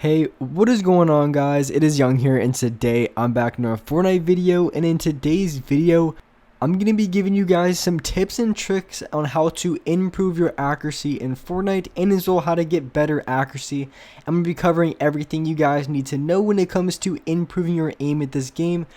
Hey, what is going on, guys? It is Young here, and today I'm back in a Fortnite video, and in today's video I'm going to be giving you guys some tips and tricks on how to improve your accuracy in Fortnite, and as well how to get better accuracy. I'm going to be covering everything you guys need to know when it comes to improving your aim at this game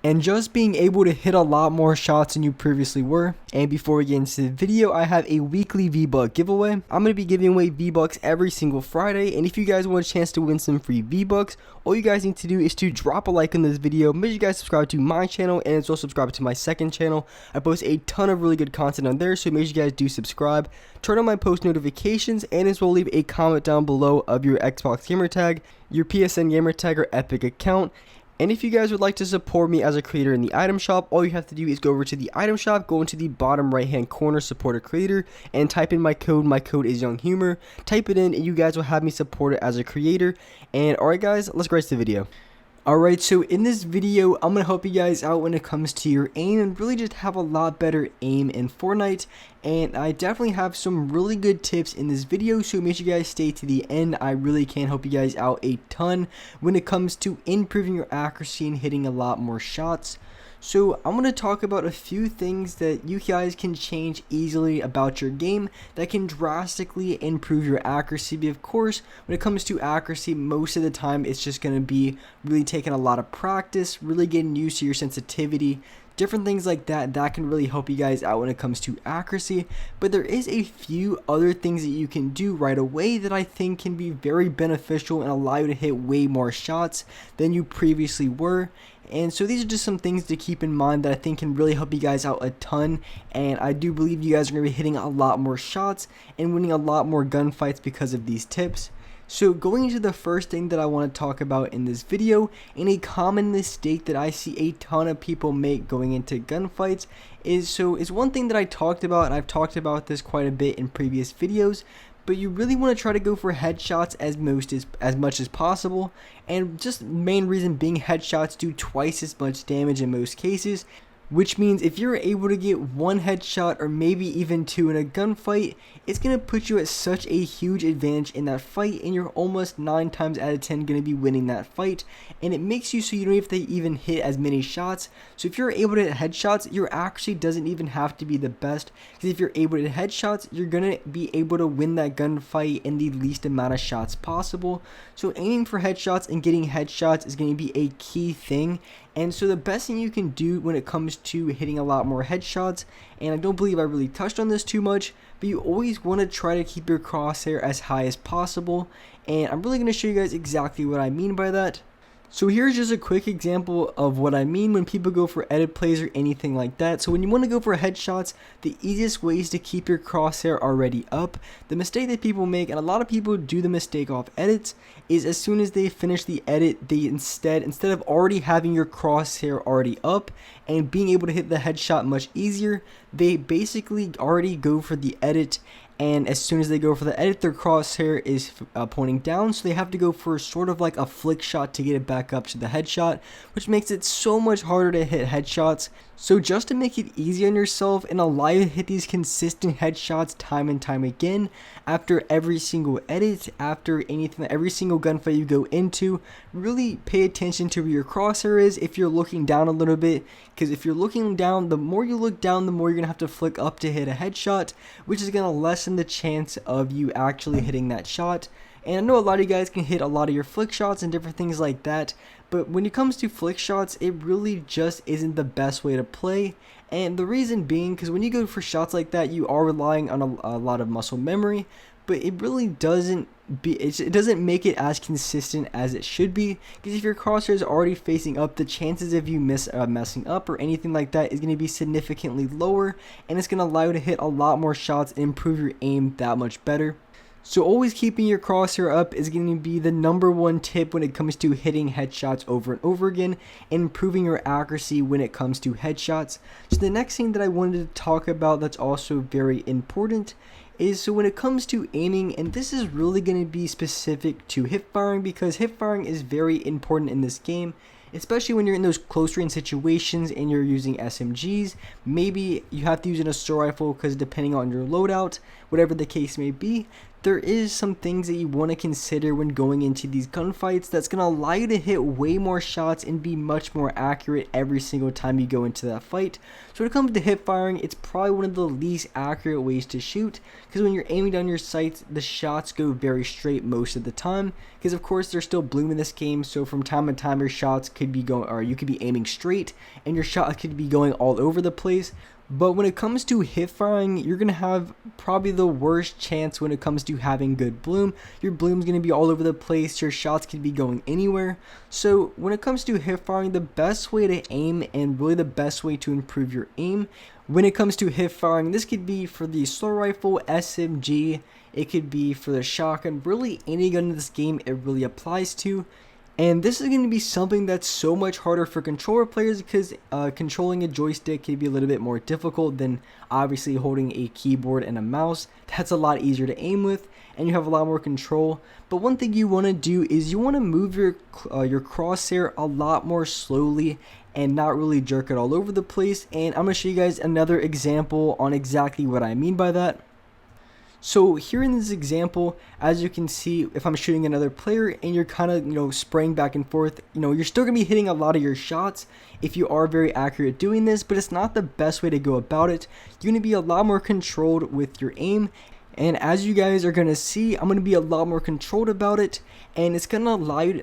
and just being able to hit a lot more shots than you previously were. And before we get into the video, I have a weekly V-Buck giveaway. I'm going to be giving away V-Bucks every single Friday, and if you guys want a chance to win some free V-Bucks, all you guys need to do is to drop a like on this video. Make sure you guys subscribe to my channel and as well subscribe to my second channel. I post a ton of really good content on there, so make sure you guys do subscribe. Turn on my post notifications, and as well leave a comment down below of your Xbox gamer tag, your PSN gamer tag, or Epic account. And if you guys would like to support me as a creator in the item shop, all you have to do is go over to the item shop, go into the bottom right hand corner, support a creator, and type in my code. My code is Young Humor. Type it in and you guys will have me supported as a creator. And alright guys, let's get to the video. Alright, so in this video, I'm going to help you guys out when it comes to your aim and really just have a lot better aim in Fortnite. And I definitely have some really good tips in this video, so make sure you guys stay to the end. I really can help you guys out a ton when it comes to improving your accuracy and hitting a lot more shots. So I'm going to talk about a few things that you guys can change easily about your game that can drastically improve your accuracy. But of course, when it comes to accuracy, most of the time it's just going to be really taking a lot of practice, really getting used to your sensitivity, different things like that can really help you guys out when it comes to accuracy. But there is a few other things that you can do right away that I think can be very beneficial and allow you to hit way more shots than you previously were. And so these are just some things to keep in mind that I think can really help you guys out a ton, and I do believe you guys are going to be hitting a lot more shots and winning a lot more gunfights because of these tips. So going into the first thing that I want to talk about in this video, and a common mistake that I see a ton of people make going into gunfights is one thing that I talked about, and I've talked about this quite a bit in previous videos, but you really want to try to go for headshots as much as possible, and just main reason being headshots do twice as much damage in most cases, which means if you're able to get one headshot or maybe even two in a gunfight, it's going to put you at such a huge advantage in that fight, and you're almost 9 times out of 10 going to be winning that fight, and it makes you so you don't have to even hit as many shots. So if you're able to hit headshots, your accuracy doesn't even have to be the best, because if you're able to hit headshots, you're going to be able to win that gunfight in the least amount of shots possible. So aiming for headshots and getting headshots is going to be a key thing. And so the best thing you can do when it comes to hitting a lot more headshots, and I don't believe I really touched on this too much, but you always want to try to keep your crosshair as high as possible, and I'm really going to show you guys exactly what I mean by that. So here's just a quick example of what I mean when people go for edit plays or anything like that. So when you want to go for headshots, the easiest way is to keep your crosshair already up. The mistake that people make, and a lot of people do the mistake off edits, is as soon as they finish the edit, they instead of already having your crosshair already up and being able to hit the headshot much easier, they basically already go for the edit, and as soon as they go for the edit, their crosshair is pointing down, so they have to go for sort of like a flick shot to get it back up to the headshot, which makes it so much harder to hit headshots. So just to make it easy on yourself and allow you to hit these consistent headshots time and time again, after every single edit, after anything, every single gunfight you go into, really pay attention to where your crosshair is if you're looking down a little bit, because if you're looking down, the more you look down, the more you're going to have to flick up to hit a headshot, which is going to lessen the chance of you actually hitting that shot. And I know a lot of you guys can hit a lot of your flick shots and different things like that, but when it comes to flick shots, it really just isn't the best way to play. And the reason being, because when you go for shots like that, you are relying on a lot of muscle memory, but it really doesn't make it as consistent as it should be, because if your crosshair is already facing up, the chances of you messing up or anything like that is going to be significantly lower, and it's going to allow you to hit a lot more shots and improve your aim that much better. So always keeping your crosshair up is going to be the #1 tip when it comes to hitting headshots over and over again, and improving your accuracy when it comes to headshots. So the next thing that I wanted to talk about that's also very important is, so when it comes to aiming, and this is really going to be specific to hip firing, because hip firing is very important in this game, especially when you're in those close range situations and you're using SMGs. Maybe you have to use an assault rifle because depending on your loadout, whatever the case may be, there is some things that you want to consider when going into these gunfights that's going to allow you to hit way more shots and be much more accurate every single time you go into that fight. So when it comes to hip firing, it's probably one of the least accurate ways to shoot, because when you're aiming down your sights, the shots go very straight most of the time, because of course there's still bloom in this game, so from time to time your shots could be going, or you could be aiming straight and your shot could be going all over the place. But when it comes to hip firing, you're going to have probably the worst chance when it comes to having good bloom. Your bloom's going to be all over the place, your shots could be going anywhere. So when it comes to hip firing, the best way to aim, and really the best way to improve your aim when it comes to hip firing, this could be for the assault rifle, SMG, it could be for the shotgun, really any gun in this game it really applies to. And this is going to be something that's so much harder for controller players, because controlling a joystick can be a little bit more difficult than obviously holding a keyboard and a mouse. That's a lot easier to aim with, and you have a lot more control. But one thing you want to do is you want to move your crosshair a lot more slowly and not really jerk it all over the place. And I'm going to show you guys another example on exactly what I mean by that. So here in this example, as you can see, if I'm shooting another player and you're kind of, spraying back and forth, you're still going to be hitting a lot of your shots if you are very accurate at doing this, but it's not the best way to go about it. You're going to be a lot more controlled with your aim. And as you guys are going to see, I'm going to be a lot more controlled about it, and it's going to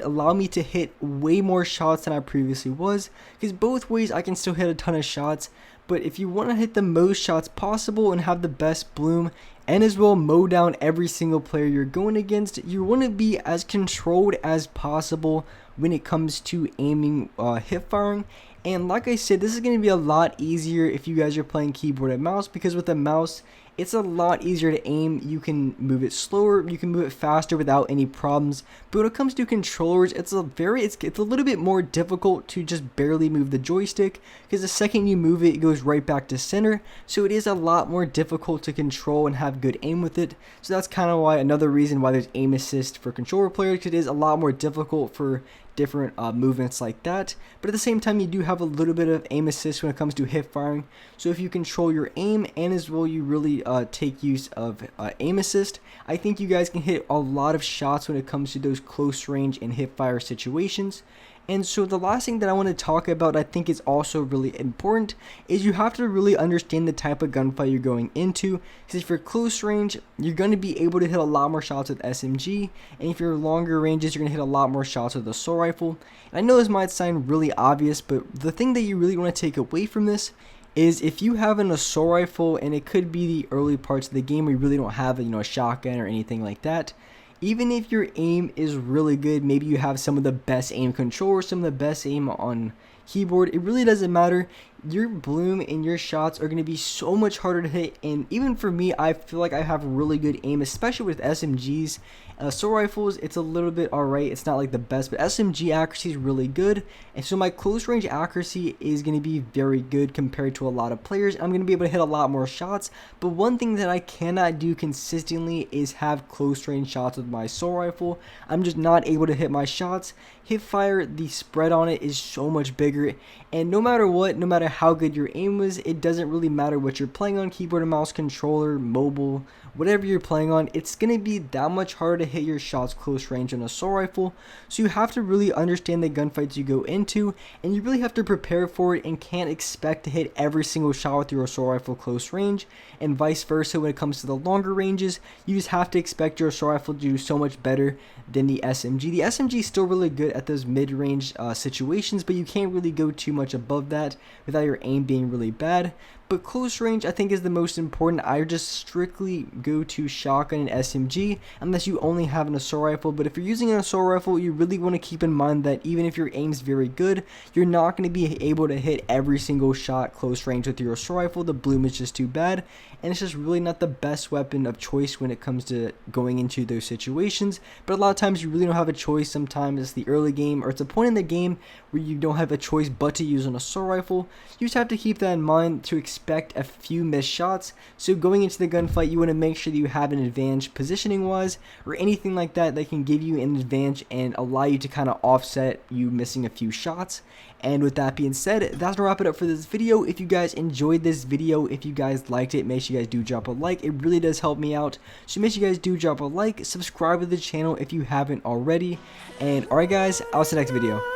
allow me to hit way more shots than I previously was, because both ways I can still hit a ton of shots. But if you want to hit the most shots possible and have the best bloom, and as well mow down every single player you're going against, you want to be as controlled as possible when it comes to aiming hip firing. And like I said, this is going to be a lot easier if you guys are playing keyboard and mouse, because with a mouse it's a lot easier to aim. You can move it slower, you can move it faster without any problems. But when it comes to controllers, it's a little bit more difficult to just barely move the joystick, because the second you move it, it goes right back to center. So it is a lot more difficult to control and have good aim with it. So that's kind of why, another reason why there's aim assist for controller players, because it is a lot more difficult for different movements like that. But at the same time, you do have a little bit of aim assist when it comes to hip firing. So if you control your aim, and as well you really take use of aim assist, I think you guys can hit a lot of shots when it comes to those close range and hip fire situations. And so the last thing that I want to talk about, I think is also really important, is you have to really understand the type of gunfight you're going into. Because if you're close range, you're going to be able to hit a lot more shots with SMG, and if you're longer ranges, you're going to hit a lot more shots with the assault rifle. And I know this might sound really obvious, but the thing that you really want to take away from this is if you have an assault rifle, and it could be the early parts of the game where you really don't have a shotgun or anything like that, even if your aim is really good, maybe you have some of the best aim controllers, some of the best aim on keyboard, it really doesn't matter. Your bloom and your shots are going to be so much harder to hit. And even for me, I feel like I have really good aim, especially with SMGs. Assault rifles, it's a little bit alright, it's not like the best, but SMG accuracy is really good, and so my close range accuracy is going to be very good compared to a lot of players. I'm going to be able to hit a lot more shots, but one thing that I cannot do consistently is have close range shots with my assault rifle. I'm just not able to hit my shots. Hip fire, the spread on it is so much bigger, and no matter what, no matter how good your aim was, it doesn't really matter what you're playing on, keyboard and mouse, controller, mobile, whatever you're playing on, it's going to be that much harder to hit your shots close range on an assault rifle. So you have to really understand the gunfights you go into, and you really have to prepare for it, and can't expect to hit every single shot with your assault rifle close range, and vice versa when it comes to the longer ranges. You just have to expect your assault rifle to do so much better than the SMG. The SMG is still really good at those mid-range situations, but you can't really go too much above that without your aim being really bad. But close range, I think, is the most important. I just strictly go to shotgun and SMG unless you only have an assault rifle. But if you're using an assault rifle, you really want to keep in mind that even if your aim's very good, you're not going to be able to hit every single shot close range with your assault rifle. The bloom is just too bad, and it's just really not the best weapon of choice when it comes to going into those situations. But a lot of times you really don't have a choice. Sometimes it's the early game, or it's a point in the game where you don't have a choice but to use an assault rifle. You just have to keep that in mind to expect a few missed shots. So going into the gunfight, you want to make sure that you have an advantage positioning wise or anything like that that can give you an advantage and allow you to kind of offset you missing a few shots. And with that being said, that's gonna wrap it up for this video. If you guys enjoyed this video, if you guys liked it, make sure you guys do drop a like. It really does help me out. So make sure you guys do drop a like, subscribe to the channel if you haven't already. And alright guys, I'll see you next video.